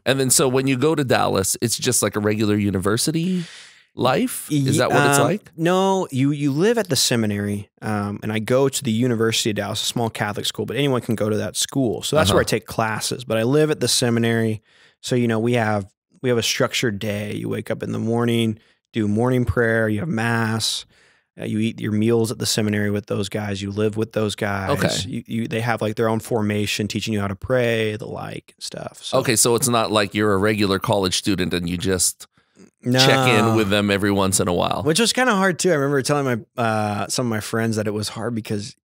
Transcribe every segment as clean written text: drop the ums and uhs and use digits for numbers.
And then so when you go to Dallas, it's just like a regular university life? Is that what it's like? No, you live at the seminary, and I go to the University of Dallas, a small Catholic school, but anyone can go to that school. So that's where I take classes. But I live at the seminary, so we have a structured day. You wake up in the morning, do morning prayer, you have mass, you eat your meals at the seminary with those guys, you live with those guys. Okay. They have like their own formation, teaching you how to pray, the like stuff. So. Okay, so it's not like you're a regular college student and you just check in with them every once in a while. Which was kind of hard too. I remember telling some of my friends that it was hard because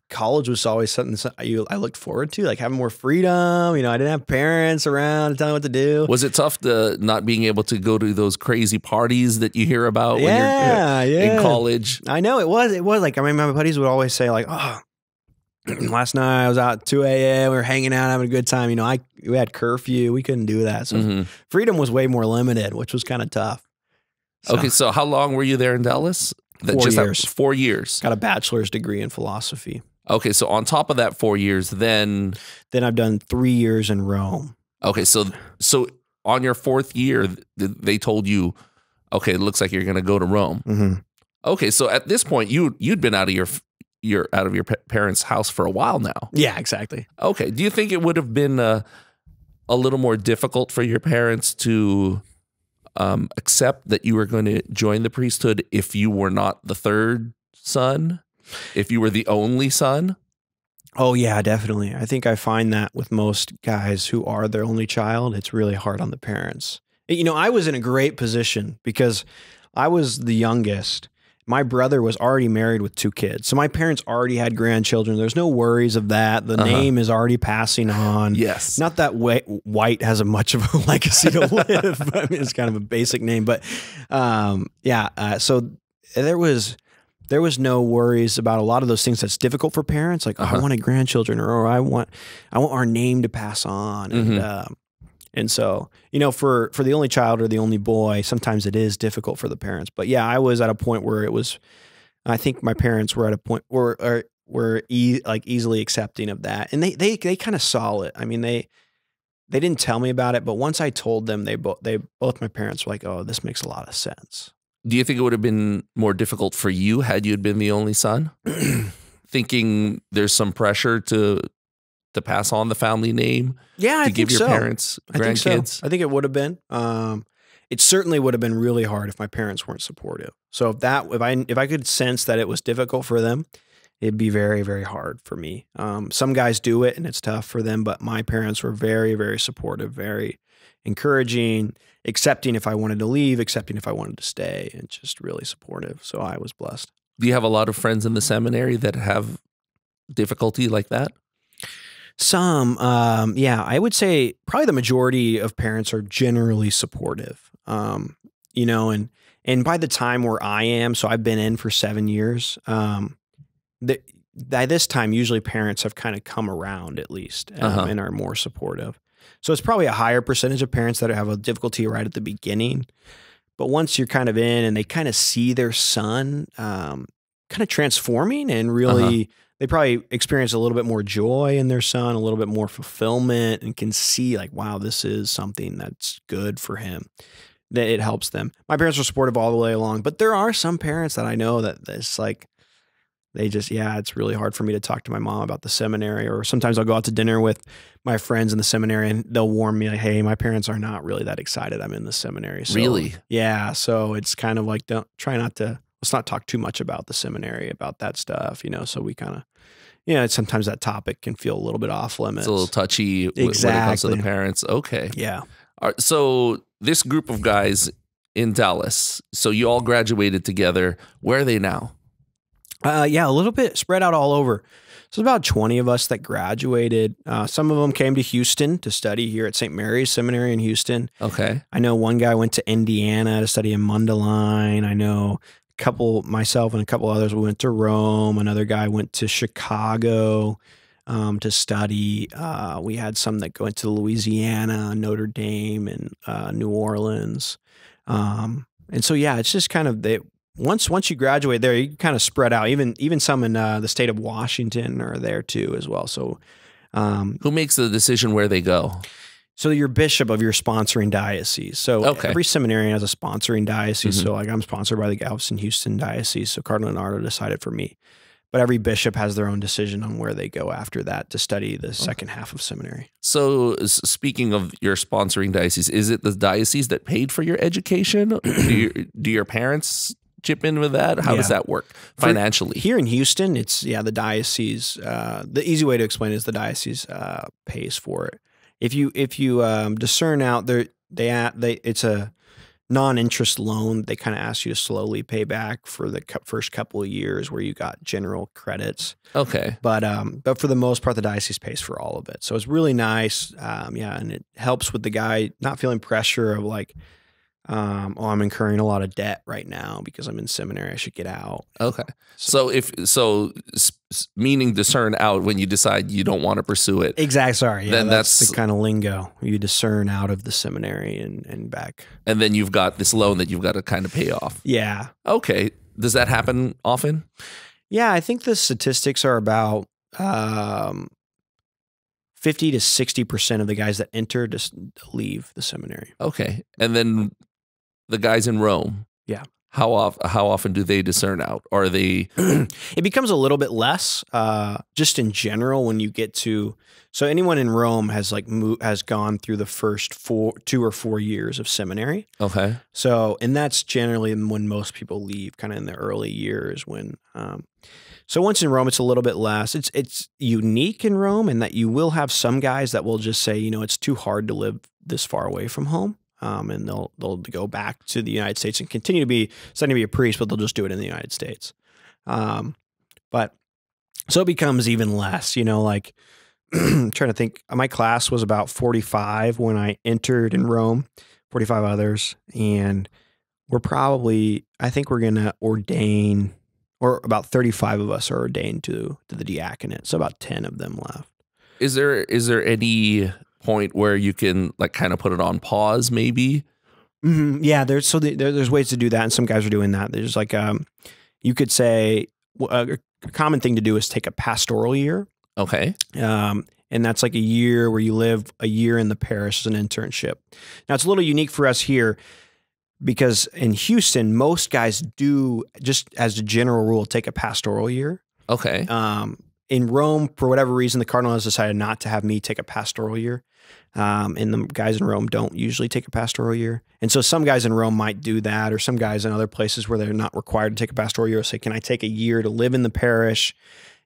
college was always something I looked forward to, like having more freedom. I didn't have parents around to tell me what to do. Was it tough to not being able to go to those crazy parties that you hear about when you're in college? I know it was like, I mean, my buddies would always say like, oh, last night I was out at 2 a.m. We were hanging out, having a good time. We had curfew. We couldn't do that. So freedom was way more limited, which was kind of tough. So. Okay, so how long were you there in Dallas? 4 years. 4 years. Got a bachelor's degree in philosophy. Okay, so on top of that 4 years, then I've done 3 years in Rome. Okay, so on your 4th year, they told you, okay, it looks like you're going to go to Rome. Okay, so at this point, you'd been out of your parents' house for a while now. Yeah, exactly. Okay, do you think it would have been a little more difficult for your parents to accept that you were going to join the priesthood if you were not the third son? If you were the only son? Oh, yeah, definitely. I think I find that with most guys who are their only child, it's really hard on the parents. I was in a great position because I was the youngest. My brother was already married with 2 kids. So my parents already had grandchildren. There's no worries of that. The name is already passing on. Yes. Not that White has much of a legacy to live. I mean, it's kind of a basic name. But so there was no worries about a lot of those things that's difficult for parents. Like, oh, I wanted grandchildren, or I want our name to pass on. And so, for the only child or the only boy, sometimes it is difficult for the parents. But yeah, I was at a point where I think my parents were at a point where were easily accepting of that. And they kind of saw it. I mean, they didn't tell me about it, but once I told them, both my parents were like, oh, this makes a lot of sense. Do you think it would have been more difficult for you had you been the only son? Thinking there's some pressure to pass on the family name? Yeah, to give your parents grandkids? I think it would have been. It certainly would have been really hard if my parents weren't supportive. So if I could sense that it was difficult for them, it'd be very, very hard for me. Some guys do it and it's tough for them, but my parents were very, very supportive, very encouraging, accepting if I wanted to leave, accepting if I wanted to stay, and just really supportive. So I was blessed. Do you have a lot of friends in the seminary that have difficulty like that? Some, yeah, I would say probably the majority of parents are generally supportive, and by the time where I am, so I've been in for 7 years, by this time, usually parents have kind of come around at least and are more supportive. So it's probably a higher percentage of parents that have a difficulty right at the beginning. But once you're kind of in and they kind of see their son kind of transforming and really, they probably experience a little bit more joy in their son, a little bit more fulfillment, and can see like, wow, this is something that's good for him, that it helps them. My parents were supportive all the way along, but there are some parents that I know that it's like, it's really hard for me to talk to my mom about the seminary, or sometimes I'll go out to dinner with my friends in the seminary and they'll warn me like, hey, my parents are not really that excited I'm in the seminary. So, really? Yeah. So it's kind of like, let's not talk too much about the seminary, about that stuff, so we kind of, sometimes that topic can feel a little bit off limits. It's a little touchy when it comes to the parents. Okay. Yeah. All right, so this group of guys in Dallas, so you all graduated together. Where are they now? Yeah, a little bit spread out all over. So about 20 of us that graduated. Some of them came to Houston to study here at St. Mary's Seminary in Houston. Okay. I know one guy went to Indiana to study in Mundelein. I know myself and a couple others, we went to Rome. Another guy went to Chicago to study. We had some that went to Louisiana, Notre Dame, and New Orleans. And so, yeah, it's just kind of once you graduate there, you kind of spread out. Even some in the state of Washington are there too as well. So, who makes the decision where they go? So you're bishop of your sponsoring diocese. So every seminarian has a sponsoring diocese. So like I'm sponsored by the Galveston-Houston diocese. So Cardinal Leonardo decided for me. But every bishop has their own decision on where they go after that to study the second half of seminary. So speaking of your sponsoring diocese, is it the diocese that paid for your education? Do your parents chip in with that? How does that work financially? Here in Houston, it's the diocese. The easy way to explain it is the diocese pays for it. If you discern out it's a non-interest loan. They kind of ask you to slowly pay back for the first couple of years where you got general credits. Okay, but for the most part, the diocese pays for all of it. So it's really nice. And it helps with the guy not feeling pressure of like, I'm incurring a lot of debt right now because I'm in seminary. I should get out. Okay. So meaning discern out when you decide you don't want to pursue it. Exactly. Sorry. Yeah, then that's the kind of lingo. You discern out of the seminary and back. And then you've got this loan that you've got to kind of pay off. Yeah. Okay. Does that happen often? Yeah. I think the statistics are about 50 to 60% of the guys that enter just leave the seminary. Okay. And then the guys in Rome. Yeah. How often do they discern out? Or are they? It becomes a little bit less, just in general when you get to. So anyone in Rome has gone through the first 2 or 4 years of seminary. Okay. So and that's generally when most people leave, kind of in the early years when. So once in Rome, it's a little bit less. It's unique in Rome in that you will have some guys that will just say, it's too hard to live this far away from home. And they'll go back to the United States and continue to be studying to be a priest, but they'll just do it in the United States. But so it becomes even less, like I'm trying to think. My class was about 45 when I entered in Rome, 45 others. And I think we're going to ordain, or about 35 of us are ordained to the diaconate. So about 10 of them left. Is there any point where you can like kind of put it on pause maybe? Mm-hmm. Yeah, there's ways to do that, and some guys are doing that. There's like you could say a common thing to do is take a pastoral year. Okay. And that's like a year where you live a year in the parish as an internship. Now it's a little unique for us here because in Houston, most guys do, just as a general rule, take a pastoral year. Okay. In Rome, for whatever reason, the cardinal has decided not to have me take a pastoral year. And the guys in Rome don't usually take a pastoral year. And so some guys in Rome might do that, or some guys in other places where they're not required to take a pastoral year will say, can I take a year to live in the parish?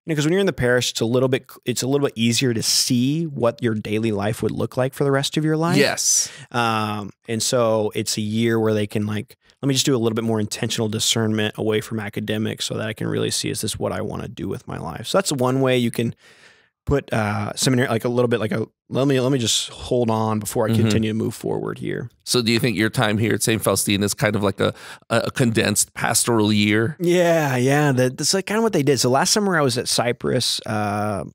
Because when you're in the parish, it's a little bit easier to see what your daily life would look like for the rest of your life. Yes. And so it's a year where they can like, let me just do a little bit more intentional discernment away from academics so that I can really see, is this what I want to do with my life? So that's one way you can put seminary, like a little bit like let me just hold on before I continue to move forward here. So do you think your time here at St. Faustina is kind of like a condensed pastoral year? Yeah. That's like kind of what they did. So last summer I was at Cyprus, Christ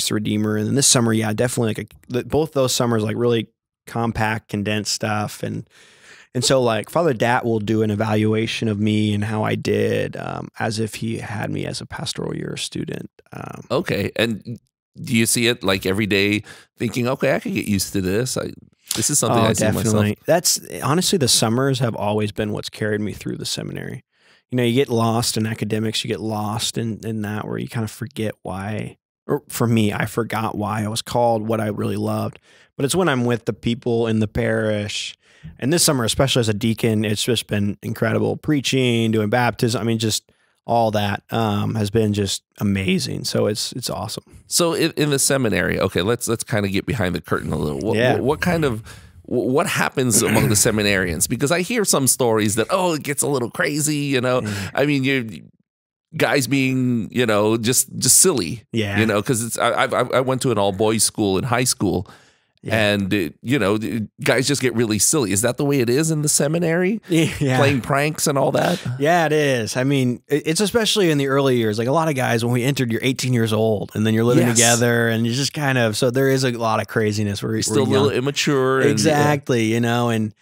the Redeemer. And then this summer, definitely both those summers, like really compact, condensed stuff. And so like Father Dat will do an evaluation of me and how I did as if he had me as a pastoral year student. Okay. And do you see it like every day thinking, okay, I could get used to this. This is something I see myself. That's honestly, the summers have always been what's carried me through the seminary. You get lost in academics, you get lost in that where you kind of forget why, or for me, I forgot why I was called, what I really loved. But it's when I'm with the people in the parish. And this summer, especially as a deacon, it's just been incredible. Preaching, doing baptism. I mean, just all that has been just amazing. So it's awesome. So in the seminary, okay, let's kind of get behind the curtain a little. What happens among the seminarians? Because I hear some stories that, it gets a little crazy, I mean, you guys being, just silly, because I went to an all boys school in high school. Yeah. And, guys just get really silly. Is that the way it is in the seminary? Yeah. Playing pranks and all that? Yeah, it is. I mean, it's especially in the early years. Like a lot of guys, when we entered, you're 18 years old and then you're living together and you're just kind of, so there is a lot of craziness where you're still a little immature. Exactly, and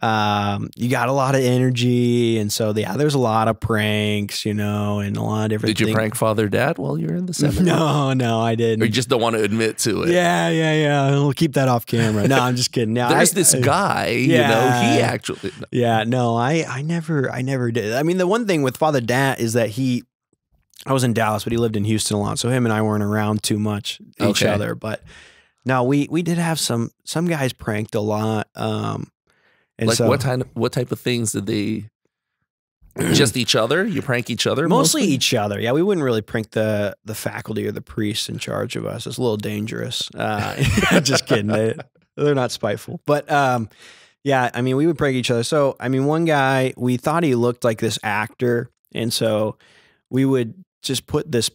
You got a lot of energy. And so, yeah, there's a lot of pranks, and a lot of different things. Did you prank Father Dad while you were in the seminary? No, I didn't. Or you just don't want to admit to it? Yeah. We'll keep that off camera. No, I'm just kidding. Now, there's this guy, he actually. No. Yeah, no, I never did. I mean, the one thing with Father Dad is that I was in Dallas, but he lived in Houston a lot. So him and I weren't around too much each other. But no, we did have some guys pranked a lot. And like so, what type of things did they? Just each other? You prank each other? Mostly each other. Yeah, we wouldn't really prank the faculty or the priests in charge of us. It's a little dangerous. Just kidding. They're not spiteful. But yeah, I mean, we would prank each other. So, I mean, one guy, we thought he looked like this actor. And so we would just put this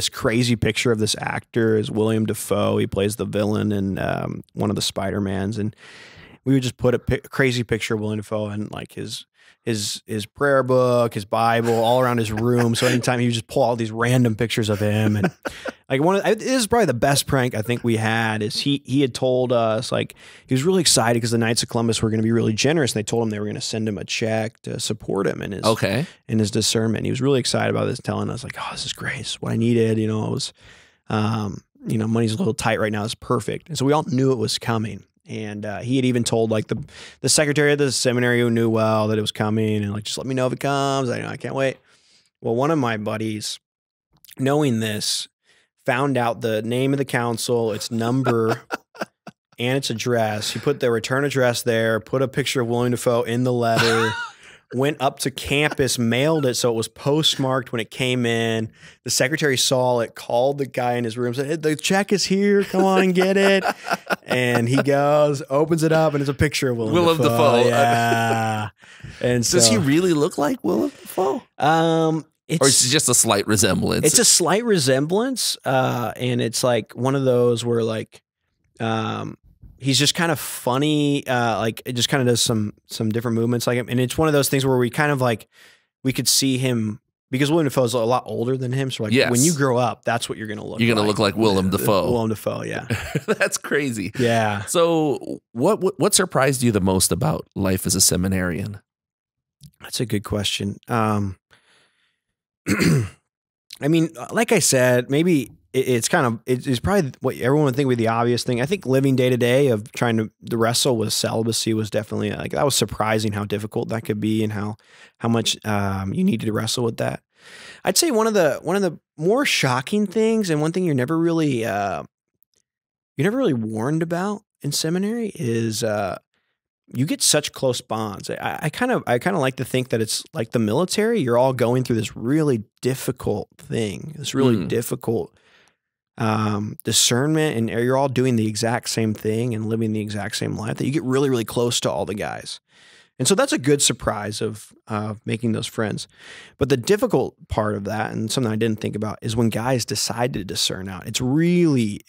crazy picture of this actor as William Dafoe. He plays the villain in one of the Spider-Mans. And we would just put a crazy picture of William Dafoe in like his prayer book, his Bible, all around his room. So anytime he would just pull all these random pictures of him, and like this is probably the best prank I think we had. Is he had told us, like, he was really excited because the Knights of Columbus were going to be really generous, and they told him they were going to send him a check to support him in his discernment. He was really excited about this, telling us like, "Oh, this is great. This is what I needed." It was, money's a little tight right now. It's perfect, and so we all knew it was coming. And he had even told like the secretary of the seminary, who knew well that it was coming, and like, just let me know if it comes. I can't wait. Well, one of my buddies, knowing this, found out the name of the council, its number, and its address. He put their return address there, put a picture of William Dafoe in the letter, went up to campus, mailed it so it was postmarked when it came in. The secretary saw it, called the guy in his room, said, "Hey, the check is here. Come on and get it." And he goes, opens it up, and it's a picture of Willem Dafoe. Yeah. And so, does he really look like Willem Dafoe? Or is it just a slight resemblance? It's a slight resemblance, and it's like one of those where like he's just kind of funny, like it just kind of does some different movements like him, and it's one of those things where we kind of like we could see him. Because William Dafoe is a lot older than him, so like when you grow up, that's what you're going to look. You're going to look like Willem Dafoe. Willem Dafoe, yeah. That's crazy. Yeah. So, what surprised you the most about life as a seminarian? That's a good question. I mean, like I said, maybe it's probably what everyone would think would be the obvious thing. I think living day to day of trying to wrestle with celibacy was definitely like, that was surprising how difficult that could be, and how much you needed to wrestle with that. I'd say one of the more shocking things, and one thing you're never really warned about in seminary, is you get such close bonds. I kind of like to think that it's like the military. You're all going through this really difficult thing, this really difficult discernment, and you're all doing the exact same thing and living the exact same life, that you get really, really close to all the guys. And so that's a good surprise of making those friends. But the difficult part of that, and something I didn't think about, is when guys decide to discern out. It's really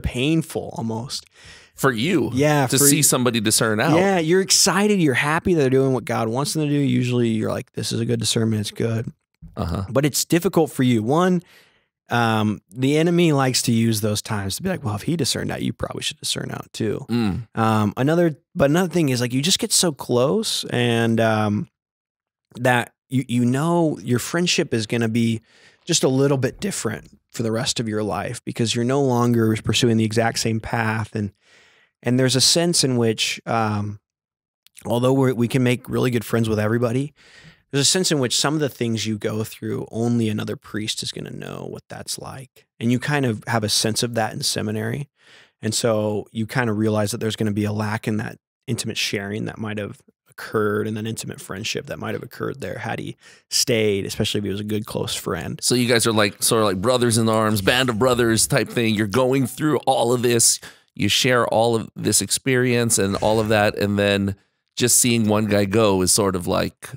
painful almost. For you, to see somebody discern out. Yeah, you're excited, you're happy that they're doing what God wants them to do. Usually you're like, this is a good discernment, it's good. But it's difficult for you. One, the enemy likes to use those times to be like, well, if he discerned out, you probably should discern out too. Another thing is like, you just get so close, and that you know your friendship is going to be just a little bit different for the rest of your life, because you're no longer pursuing the exact same path. And there's a sense in which, although we can make really good friends with everybody, there's a sense in which some of the things you go through, only another priest is going to know what that's like. And you kind of have a sense of that in seminary. And so you kind of realize that there's going to be a lack in that intimate sharing that might have occurred, and that intimate friendship that might have occurred there had he stayed, especially if he was a good close friend. So you guys are like sort of like brothers in arms, band of brothers type thing. You're going through all of this. You share all of this experience and all of that, and then just seeing one guy go is sort of like,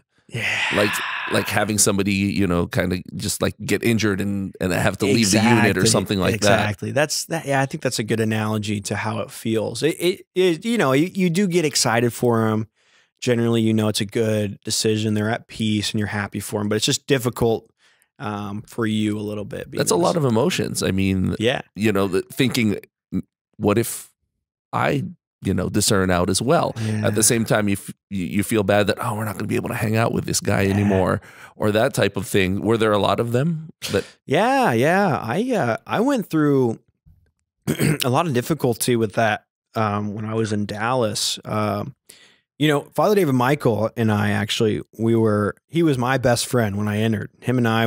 like having somebody, you know, kind of just like get injured and have to leave the unit or something like that. Exactly. Yeah, I think that's a good analogy to how it feels. You know, you do get excited for them. Generally, you know, it's a good decision. They're at peace and you're happy for them, but it's just difficult for you a little bit. That's a lot of emotions. I mean, yeah, you know, thinking, what if I discern out as well. Yeah. At the same time, you feel bad that, oh, we're not going to be able to hang out with this guy anymore, or that type of thing. Were there a lot of them? Yeah. I went through a lot of difficulty with that when I was in Dallas. Father David Michael and I actually, he was my best friend when I entered. Him and I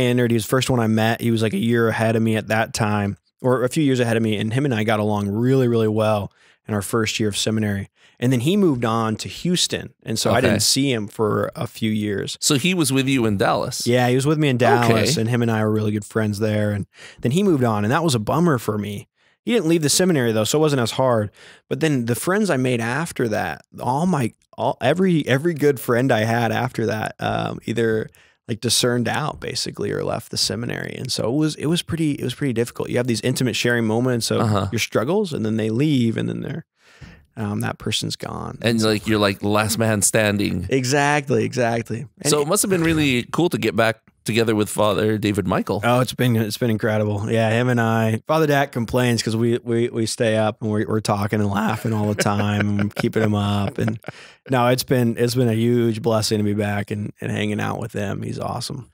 entered, he was the first one I met. He was like a year ahead of me at that time, or a few years ahead of me. And him and I got along really, really well in our first year of seminary. And then he moved on to Houston. And so I didn't see him for a few years. So he was with you in Dallas? Yeah, he was with me in Dallas, and him and I were really good friends there. And then he moved on, and that was a bummer for me. He didn't leave the seminary though, so it wasn't as hard. But then the friends I made after that, every good friend I had after that, either like discerned out basically or left the seminary. And so it was pretty difficult. You have these intimate sharing moments of your struggles, and then they leave, and then that person's gone. And you're like the last man standing. Exactly. And so it must have been really cool to get back together with Father David Michael. Oh, it's been incredible. Yeah, him and I. Father Dak complains because we stay up and we're talking and laughing all the time and keeping him up. And no, it's been a huge blessing to be back and hanging out with him. He's awesome.